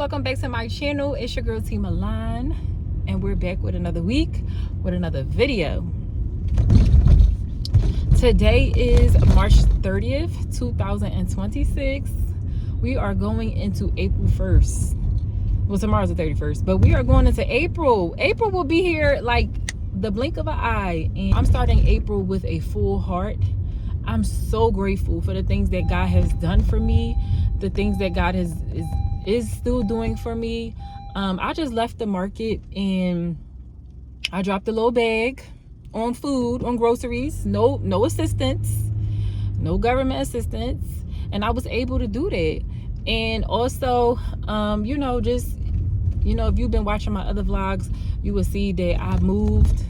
welcome back to my channel. It's your girl T.Milan, and we're back with another week with another video. Today is March 30th 2026. We are going into April 1st. Well, tomorrow's the 31st, but we are going into April. April will be here like the blink of an eye, and I'm starting April with a full heart. I'm so grateful for the things that God has done for me, the things that God is still doing for me. I just left the market and I dropped a little bag on food, on groceries. No assistance, no government assistance, and I was able to do that. And also, if you've been watching my other vlogs, you will see that I moved.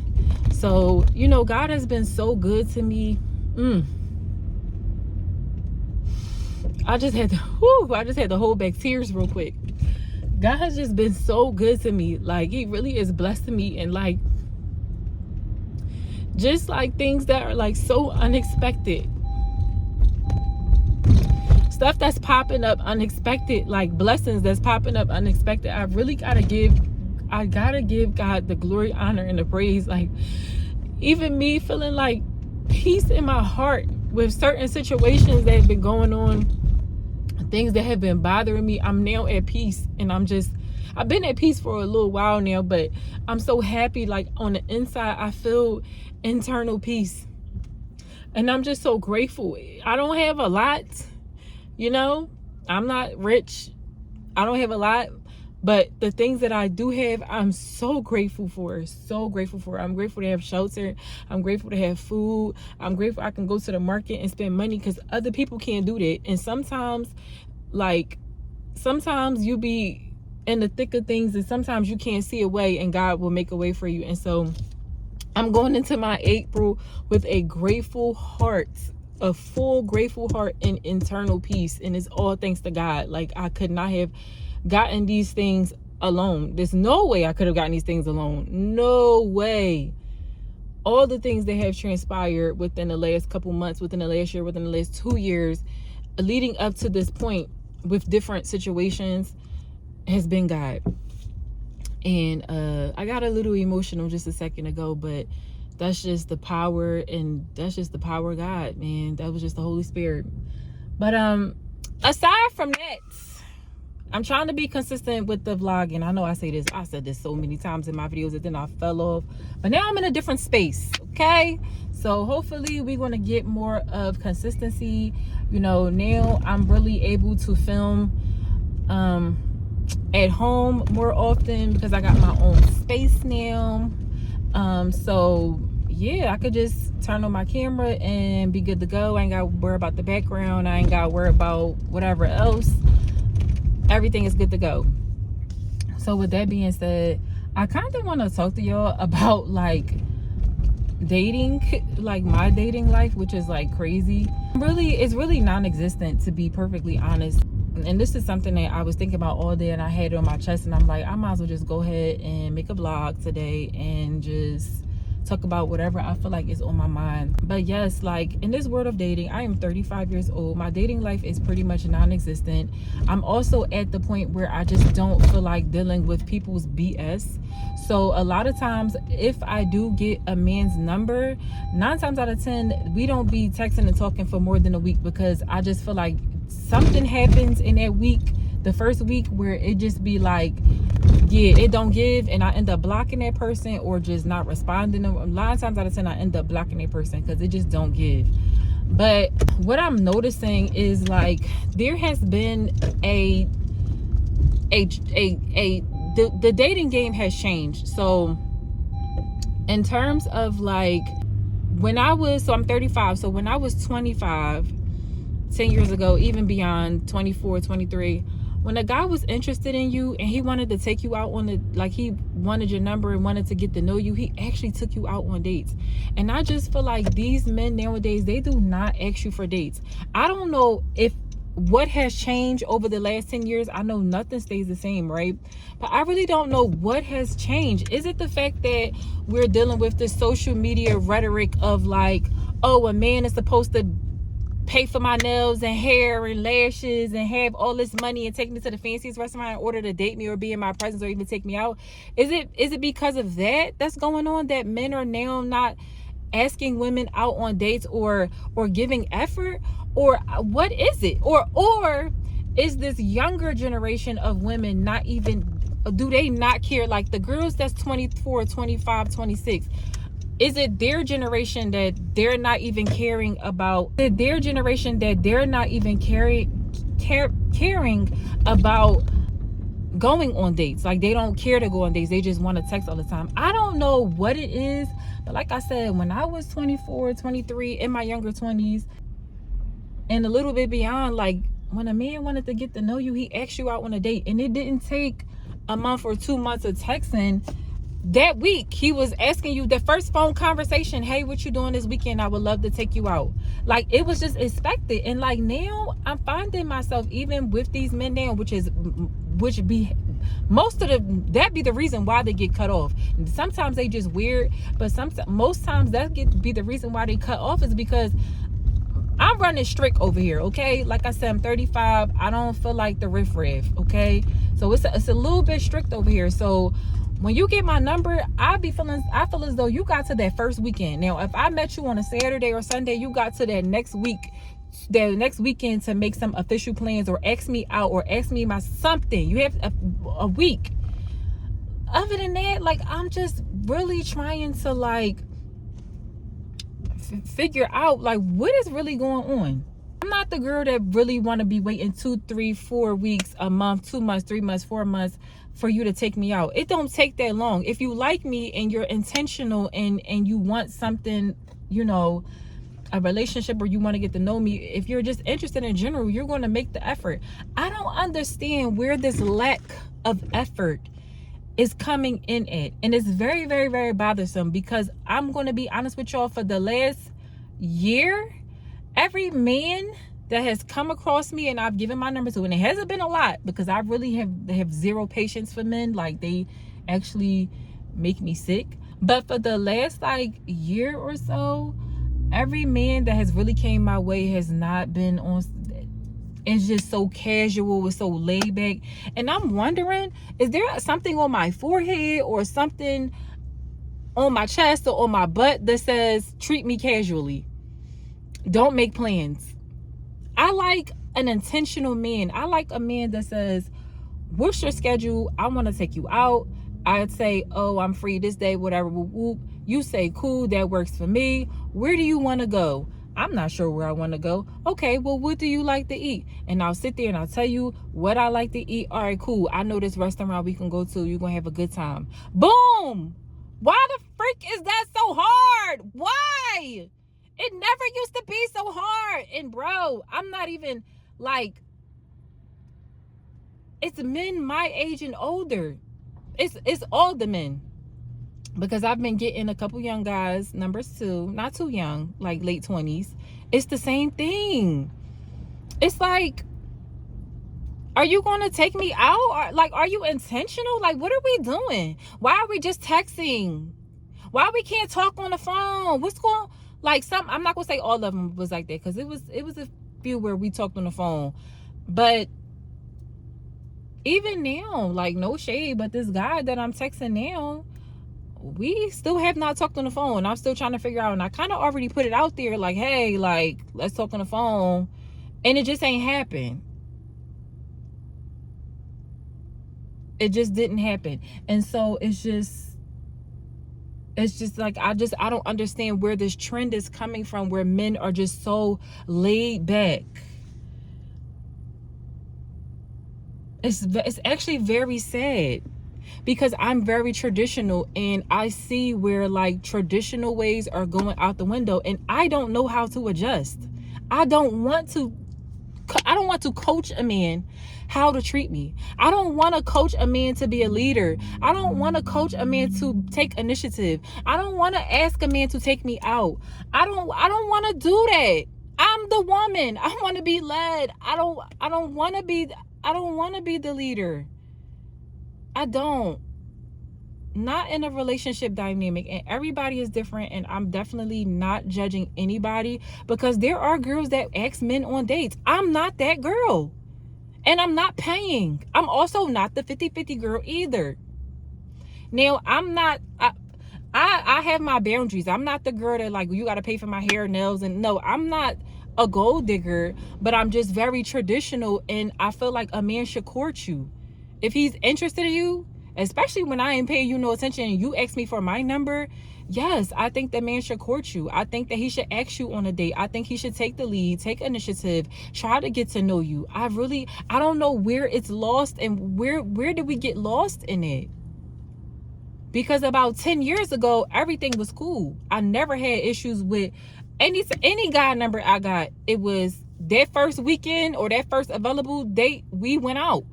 So, God has been so good to me. I just had to hold back tears real quick. God has just been so good to me. Like, he really is blessing me, and like, just like things that are like so unexpected. Stuff that's popping up unexpected, like blessings that's popping up unexpected. I gotta give God the glory, honor, and the praise. Like, even me feeling like peace in my heart with certain situations that have been going on, things that have been bothering me, I'm now at peace. And I've been at peace for a little while now, but I'm so happy. Like, on the inside, I feel internal peace. And I'm just so grateful. I don't have a lot, I'm not rich. I don't have a lot, but the things that I do have, I'm so grateful for. So grateful for. I'm grateful to have shelter. I'm grateful to have food. I'm grateful I can go to the market and spend money, because other people can't do that. And sometimes you be in the thick of things, and sometimes you can't see a way, and God will make a way for you. And so I'm going into my April with a grateful heart, a full grateful heart and internal peace. And it's all thanks to God. Like, I could not have gotten these things alone. There's no way I could have gotten these things alone. No way. All the things that have transpired within the last couple months, within the last year, within the last 2 years, leading up to this point with different situations, has been God. And I got a little emotional just a second ago, but that's just the power, and that's just the power of God, man. That was just the Holy Spirit. But aside from that, I'm trying to be consistent with the vlogging. I know I said this so many times in my videos, and then I fell off. But now I'm in a different space, okay? So hopefully we're going to get more of consistency. Now I'm really able to film at home more often, because I got my own space now. So yeah, I could just turn on my camera and be good to go. I ain't got to worry about the background. I ain't got to worry about whatever else. Everything is good to go. So with that being said, I kind of want to talk to y'all about like dating, like my dating life, which is like crazy. It's really non-existent, to be perfectly honest. And this is something that I was thinking about all day, and I had it on my chest, and I'm like, I might as well just go ahead and make a vlog today and just talk about whatever I feel like is on my mind. But yes, like, in this world of dating, I am 35 years old. My dating life is pretty much non-existent. I'm also at the point where I just don't feel like dealing with people's BS. So a lot of times, if I do get a man's number, 9 times out of 10, we don't be texting and talking for more than a week, because I just feel like something happens in that week, the first week, where it just be like, yeah, it don't give, and I end up blocking that person or just not responding. 9 times out of 10, I end up blocking that person because it just don't give. But what I'm noticing is, like, there has been the dating game has changed. So in terms of like, I'm 35. So when I was 25, 10 years ago, even beyond 24, 23, when a guy was interested in you and he wanted to take you out he wanted your number and wanted to get to know you, he actually took you out on dates. And I just feel like these men nowadays, they do not ask you for dates. I don't know what has changed over the last 10 years. I know nothing stays the same, right? But I really don't know what has changed. Is it the fact that we're dealing with this social media rhetoric of like, oh, a man is supposed to pay for my nails and hair and lashes and have all this money and take me to the fanciest restaurant in order to date me or be in my presence or even take me out? Is it because of that's going on, that men are now not asking women out on dates or giving effort? Or what is it? Or is this younger generation of women not even, do they not care? Like the girls that's 24, 25, 26, is it their generation that they're not even caring about? Is it their generation that they're not even caring about going on dates? Like they don't care to go on dates, they just want to text all the time. I don't know what it is, but like I said, when I was 24, 23, in my younger 20s and a little bit beyond, like when a man wanted to get to know you, he asked you out on a date, and it didn't take a month or 2 months of texting. That week he was asking you, the first phone conversation, hey, what you doing this weekend? I would love to take you out. Like it was just expected. And like now I'm finding myself, even with these men now, that be the reason why they get cut off. Sometimes they just weird, but most times that be the reason why they cut off is because I'm running strict over here, okay? Like I said, I'm 35. I don't feel like the riffraff, okay? So it's a little bit strict over here. So when you get my number, I feel as though you got to that first weekend. Now, if I met you on a Saturday or Sunday, you got to that next weekend to make some official plans or ask me out or ask me my something. You have a week. Other than that, like I'm just really trying to like figure out like what is really going on. I'm not the girl that really want to be waiting 2, 3, 4 weeks, a month, 2 months, 3 months, 4 months for you to take me out. It don't take that long. If you like me and you're intentional and you want something, you know, a relationship, or you want to get to know me, if you're just interested in general, you're going to make the effort. I don't understand where this lack of effort is coming in at. And it's very, very, very bothersome, because I'm going to be honest with y'all, for the last year, every man that has come across me and I've given my number to, and it hasn't been a lot because I really have zero patience for men. Like they actually make me sick. But for the last like year or so, every man that has really came my way has not been on. It's just so casual, it's so laid back. And I'm wondering, is there something on my forehead or something on my chest or on my butt that says treat me casually, don't make plans? I like an intentional man. I like a man that says, what's your schedule? I want to take you out. I'd say, oh, I'm free this day, whatever. Whoop, whoop. You say, cool, that works for me. Where do you want to go? I'm not sure where I want to go. Okay, well, what do you like to eat? And I'll sit there and I'll tell you what I like to eat. All right, cool. I know this restaurant we can go to. You're going to have a good time. Boom. Why the freak is that so hard? Why? It never used to be so hard. And bro, I'm not even like, it's men my age and older. It's all the men. Because I've been getting a couple young guys, numbers 2, not too young, like late 20s. It's the same thing. It's like, are you going to take me out? Or, like, are you intentional? Like, what are we doing? Why are we just texting? Why we can't talk on the phone? What's going, like, I'm not going to say all of them was like that, because it was a few where we talked on the phone. But even now, like, no shade, but this guy that I'm texting now, we still have not talked on the phone. I'm still trying to figure out, and I kind of already put it out there, like, hey, like, let's talk on the phone, and it just ain't happened. It just didn't happen. And so it's just like, I don't understand where this trend is coming from, where men are just so laid back. It's actually very sad. Because I'm very traditional, and I see where like traditional ways are going out the window, and I don't know how to adjust. I don't want to coach a man how to treat me. I don't want to coach a man to be a leader. I don't want to coach a man to take initiative. I don't want to ask a man to take me out. I don't want to do that. I'm the woman. I want to be led. I don't want to be the leader. I don't. not in a relationship dynamic, and everybody is different, and I'm definitely not judging anybody, because there are girls that ask men on dates. I'm not that girl, and I'm not paying. I'm also not the 50-50 girl either. Now, I have my boundaries. I'm not the girl that, like, you got to pay for my hair, nails, and no, I'm not a gold digger, but I'm just very traditional, and I feel like a man should court you. If he's interested in you, especially when I ain't paying you no attention and you ask me for my number, yes, I think that man should court you. I think that he should ask you on a date. I think he should take the lead, take initiative, try to get to know you. I don't know where it's lost, and where did we get lost in it? Because about 10 years ago, everything was cool. I never had issues with any guy number I got. It was that first weekend or that first available date, we went out.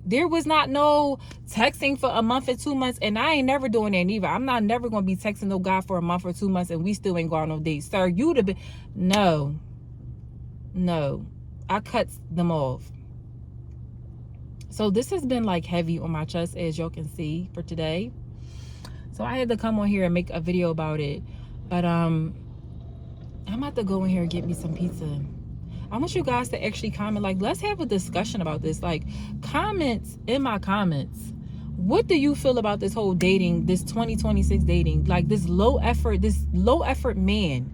There was not no texting for a month or 2 months, and I ain't never doing that either. I'm not never going to be texting no guy for a month or 2 months and we still ain't going on no dates. Sir, you'd have been... No. I cut them off. So this has been like heavy on my chest, as y'all can see, for today. So I had to come on here and make a video about it. But I'm about to go in here and get me some pizza. I want you guys to actually comment, like, let's have a discussion about this. Like, comments in my comments. What do you feel about this whole dating, this 2026 dating? Like, this low effort man.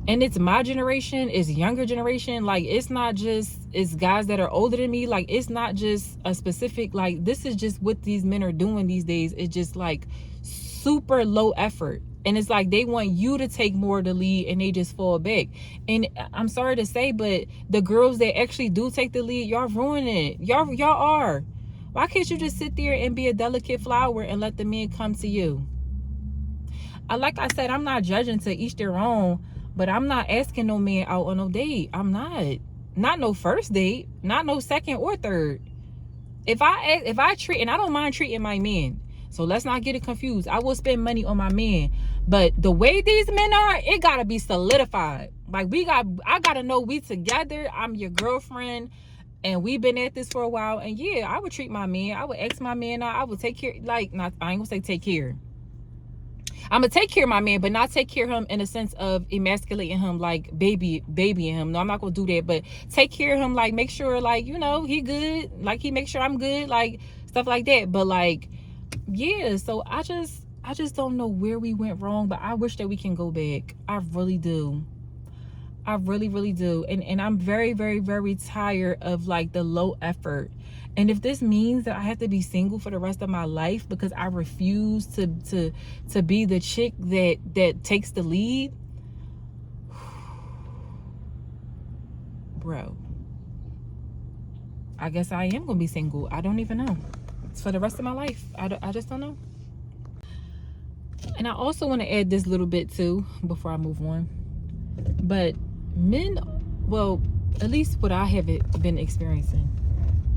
And it's my generation, it's younger generation. Like, it's not just, it's guys that are older than me. Like, it's not just a specific, like, this is just what these men are doing these days. It's just like super low effort. And it's like they want you to take more of the lead and they just fall back. And I'm sorry to say, but the girls that actually do take the lead, y'all ruining it. Y'all are. Why can't you just sit there and be a delicate flower and let the men come to you? Like I said, I'm not judging, to each their own. But I'm not asking no man out on no date. I'm not no first date, not no second or third. If I treat, and I don't mind treating my men, so let's not get it confused. I will spend money on my man, but the way these men are, it gotta be solidified. Like, I gotta know we together. I'm your girlfriend, and we've been at this for a while. And yeah, I would treat my man. I would ask my man out. I would take care. Like, not, I ain't gonna say take care. I'm gonna take care of my man, but not take care of him in a sense of emasculating him, like babying him. No, I'm not gonna do that. But take care of him, like, make sure, like, you know, he good, like, he make sure I'm good, like, stuff like that. But like, yeah, so I just don't know where we went wrong, but I wish that we can go back. I really do. I really do. And I'm very, very, very tired of, like, the low effort. And if this means that I have to be single for the rest of my life because I refuse to be the chick that takes the lead, bro, I guess I am gonna be single. I don't even know. It's for the rest of my life. I just don't know. And I also want to add this little bit too before I move on. But men, well, at least what I have been experiencing,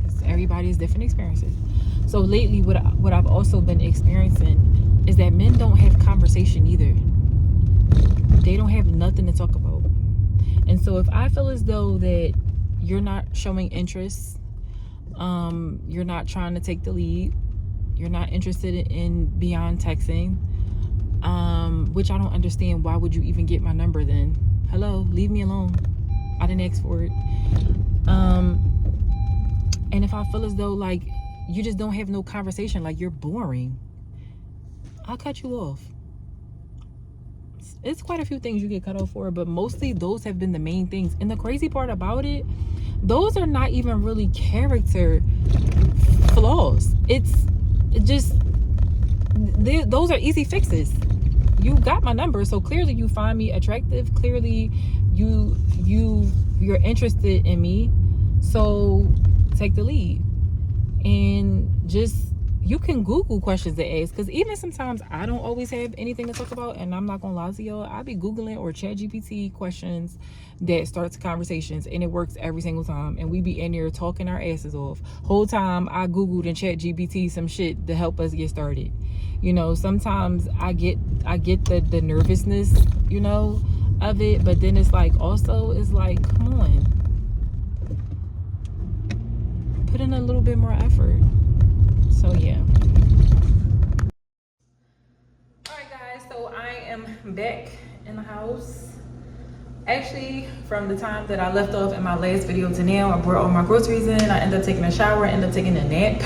because everybody has different experiences. So lately, what I've also been experiencing is that men don't have conversation either. They don't have nothing to talk about. And so if I feel as though that you're not showing interest, you're not trying to take the lead, you're not interested in beyond texting, which I don't understand. Why would you even get my number then? Hello, leave me alone. I didn't ask for it. And if I feel as though, like, you just don't have no conversation, like, you're boring, I'll cut you off. It's quite a few things you get cut off for, but mostly those have been the main things. And the crazy part about it, those are not even really character flaws. It's just, those are easy fixes. You got my number, so clearly you find me attractive. Clearly you're interested in me. So take the lead. And just, you can Google questions to ask, because even sometimes I don't always have anything to talk about, and I'm not gonna lie to y'all, I be Googling or ChatGPT questions that starts conversations, and it works every single time. And we be in there talking our asses off. Whole time I Googled and ChatGPT some shit to help us get started. You know, sometimes I get the nervousness, you know, of it, but then it's like, also, it's like, come on, put in a little bit more effort. So yeah, am back in the house. Actually, from the time that I left off in my last video to now, I brought all my groceries in. I ended up taking a shower, ended up taking a nap.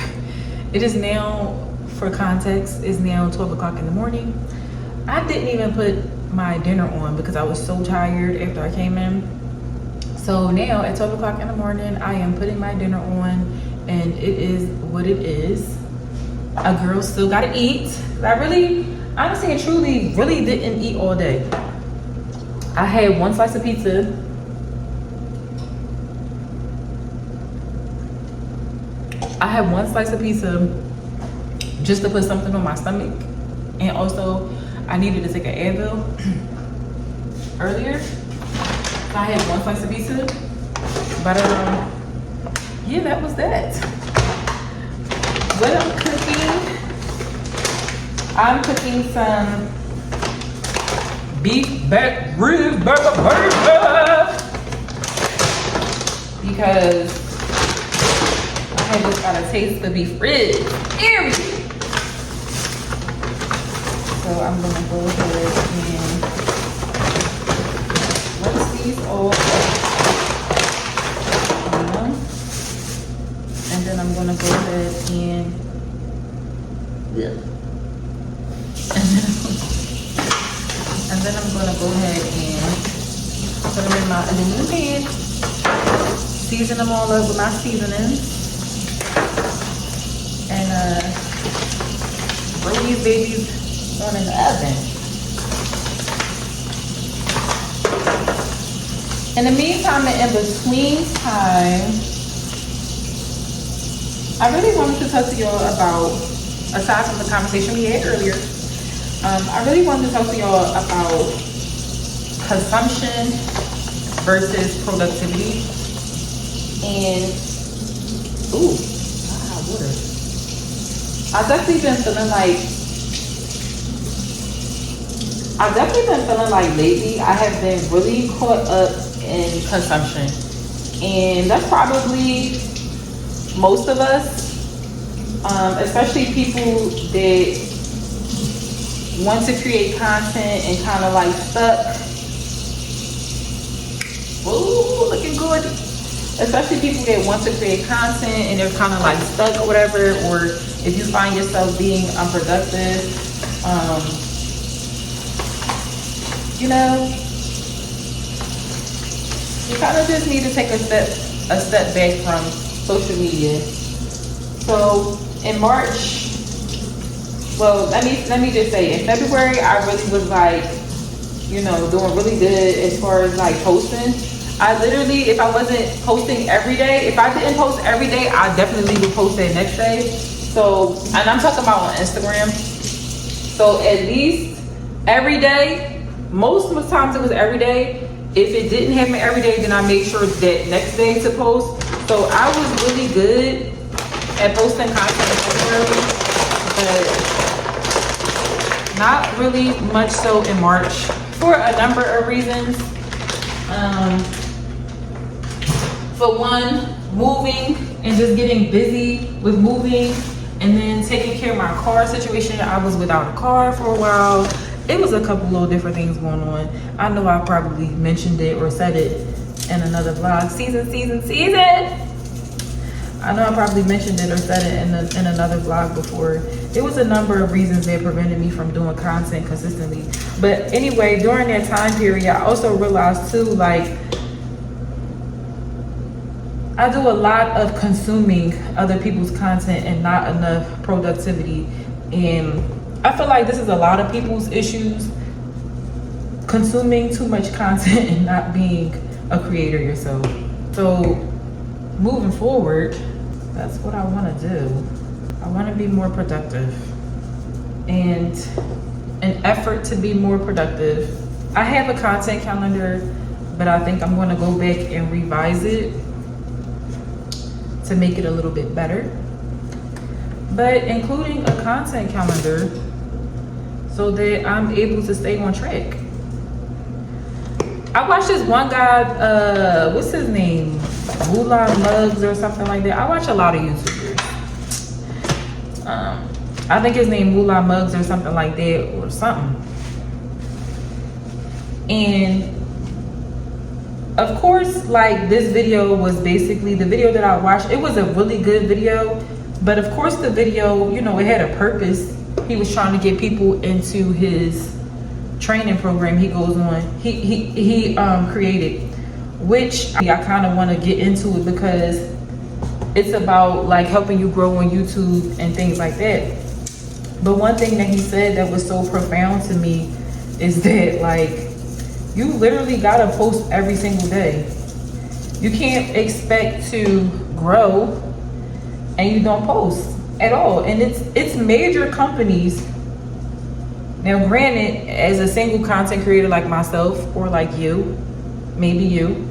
It is now, for context, is now 12 o'clock in the morning. I didn't even put my dinner on because I was so tired after I came in. So now at 12 o'clock in the morning, I am putting my dinner on, and it is what it is. A girl still gotta eat. I really, honestly and truly, really didn't eat all day. I had one slice of pizza. Just to put something on my stomach. And also, I needed to take an Advil earlier. I had one slice of pizza. But yeah, that was that. What I'm cooking some beef back ribs burger because I just gotta taste the beef ribs. So I'm gonna go ahead and rinse these off. And then I'm gonna go ahead and then I'm gonna go ahead and put them in my aluminum pan, season them all up with my seasonings, and throw these babies on in the oven. In the meantime, and in between time, I really wanted to talk to y'all about, aside from the conversation we had earlier, I really wanted to talk to y'all about consumption versus productivity. And, ooh, wow, water. I've definitely been feeling like lately I have been really caught up in consumption. And that's probably most of us, especially people that want to create content and kind of like stuck. Ooh, looking good. Especially people that want to create content and they're kind of like stuck or whatever, or if you find yourself being unproductive, you know, you kind of just need to take a step back from social media. So in March, well, let me just say, in February, I really was like, you know, doing really good as far as like posting. I literally, if I wasn't posting every day, if I didn't post every day, I definitely would post that next day. So, and I'm talking about on Instagram. So at least every day, most of the times it was every day. If it didn't happen every day, then I made sure that next day to post. So I was really good at posting content in February, but not really much so in March for a number of reasons. For one, moving and just getting busy with moving, and then taking care of my car situation. I was without a car for a while. It was a couple little different things going on. I know I probably mentioned it or said it in another vlog. Season. I know I probably mentioned it or said it in another vlog before. It was a number of reasons that prevented me from doing content consistently. But anyway, during that time period, I also realized too, like, I do a lot of consuming other people's content and not enough productivity. And I feel like this is a lot of people's issues, consuming too much content and not being a creator yourself. So moving forward, that's what I want to do. I want to be more productive. And an effort to be more productive, I have a content calendar, but I think I'm going to go back and revise it to make it a little bit better. But including a content calendar so that I'm able to stay on track. I watched this one guy, what's his name? Moolah Mugs or something like that. I watch a lot of YouTubers. I think his name Moolah Mugs or something like that, or something. And of course, like, this video was basically the video that I watched. It was a really good video, but of course the video, you know, it had a purpose. He was trying to get people into his training program he goes on, he created, which I kind of want to get into it because it's about like helping you grow on YouTube and things like that. But one thing that he said that was so profound to me is that, like, you literally gotta post every single day. You can't expect to grow and you don't post at all. And it's major companies. Now, granted, as a single content creator like myself, or like you, maybe you,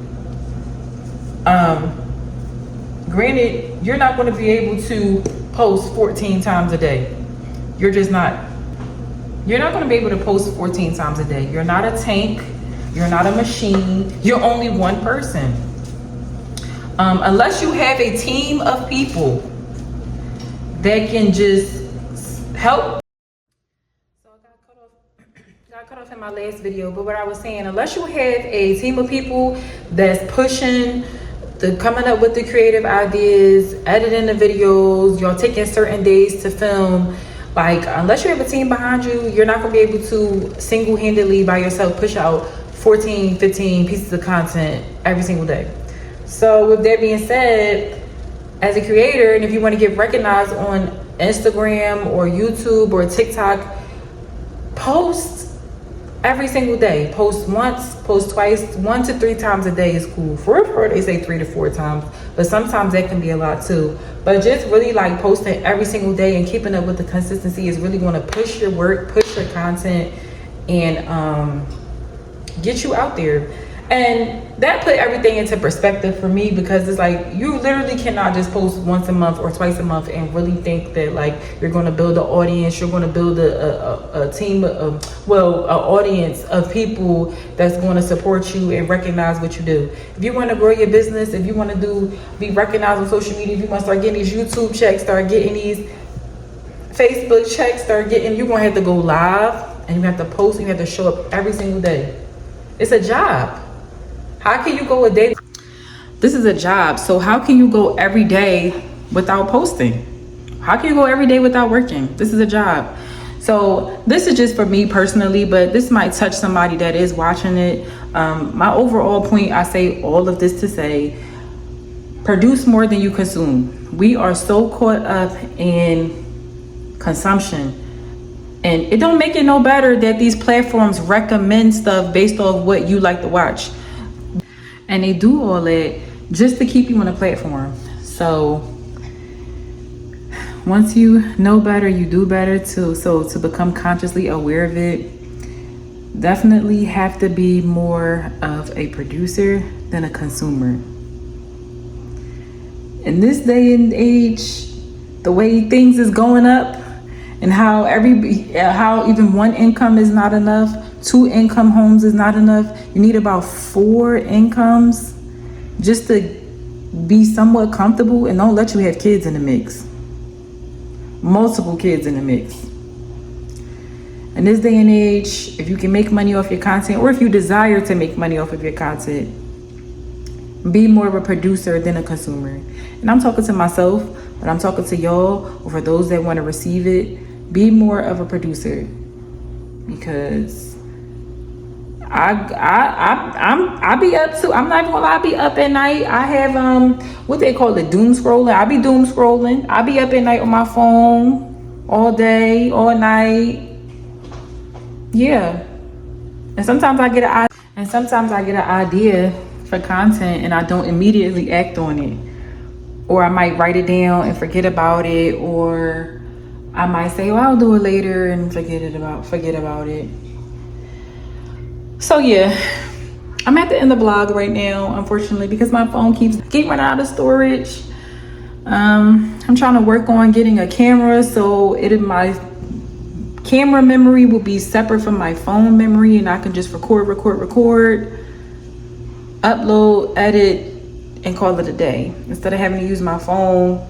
granted, you're not going to be able to post 14 times a day. You're just not. You're not going to be able to post 14 times a day. You're not a tank. You're not a machine. You're only one person. Unless you have a team of people that can just help. Got cut off in my last video, but what I was saying, unless you have a team of people that's pushing, coming up with the creative ideas, editing the videos, y'all taking certain days to film, like, unless you have a team behind you, you're not going to be able to single-handedly by yourself push out 14, 15 pieces of content every single day. So with that being said, as a creator, and if you want to get recognized on Instagram or YouTube or TikTok, post every single day. Post once, post twice, 1 to 3 times a day is cool. For real, they say 3 to 4 times, but sometimes that can be a lot too. But just really like posting every single day and keeping up with the consistency is really going to push your work, push your content, and get you out there. And that put everything into perspective for me, because it's like, you literally cannot just post once a month or twice a month and really think that like you're going to build an audience, you're going to build a team of, well, an audience of people that's going to support you and recognize what you do. If you want to grow your business, if you want to be recognized on social media, if you want to start getting these YouTube checks, start getting these Facebook checks, you're going to have to go live, and you have to post, and you have to show up every single day. It's a job. How can you go a day? This is a job. So how can you go every day without posting? How can you go every day without working? This is a job. So this is just for me personally, but this might touch somebody that is watching it. My overall point, I say all of this to say, produce more than you consume. We are so caught up in consumption. And it don't make it no better that these platforms recommend stuff based off what you like to watch. And they do all that just to keep you on a platform. So once you know better, you do better too. So to become consciously aware of it, definitely have to be more of a producer than a consumer. In this day and age, the way things is going up, and how even one income is not enough, 2 income homes is not enough. You need about 4 incomes just to be somewhat comfortable, and don't let you have kids in the mix. Multiple kids in the mix. In this day and age, if you can make money off your content, or if you desire to make money off of your content, be more of a producer than a consumer. And I'm talking to myself, but I'm talking to y'all, or for those that want to receive it. Be more of a producer, because I be up too. I'm not even gonna lie, I be up at night. I have what they call it, doom scrolling. I be doom scrolling. I be up at night on my phone all day, all night. Yeah. And sometimes I get an idea for content and I don't immediately act on it. Or I might write it down and forget about it, or I might say, well, I'll do it later and forget about it. So yeah, I'm at the end of the vlog right now, unfortunately, because my phone keeps running out of storage. I'm trying to work on getting a camera, so my camera memory will be separate from my phone memory, and I can just record, upload, edit, and call it a day, instead of having to use my phone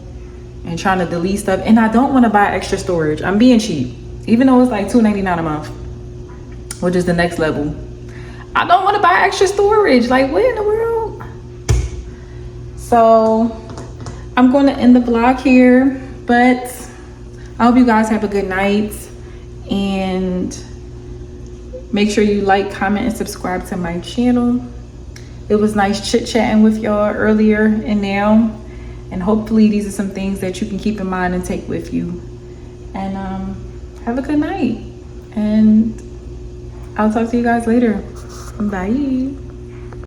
and trying to delete stuff. And I don't want to buy extra storage. I'm being cheap, even though it's like $2.99 a month, which is the next level. I don't want to buy extra storage. Like, what in the world? So I'm going to end the vlog here, but I hope you guys have a good night, and make sure you like, comment, and subscribe to my channel. It was nice chit-chatting with y'all earlier and now, and hopefully these are some things that you can keep in mind and take with you. And have a good night, and I'll talk to you guys later. Bye.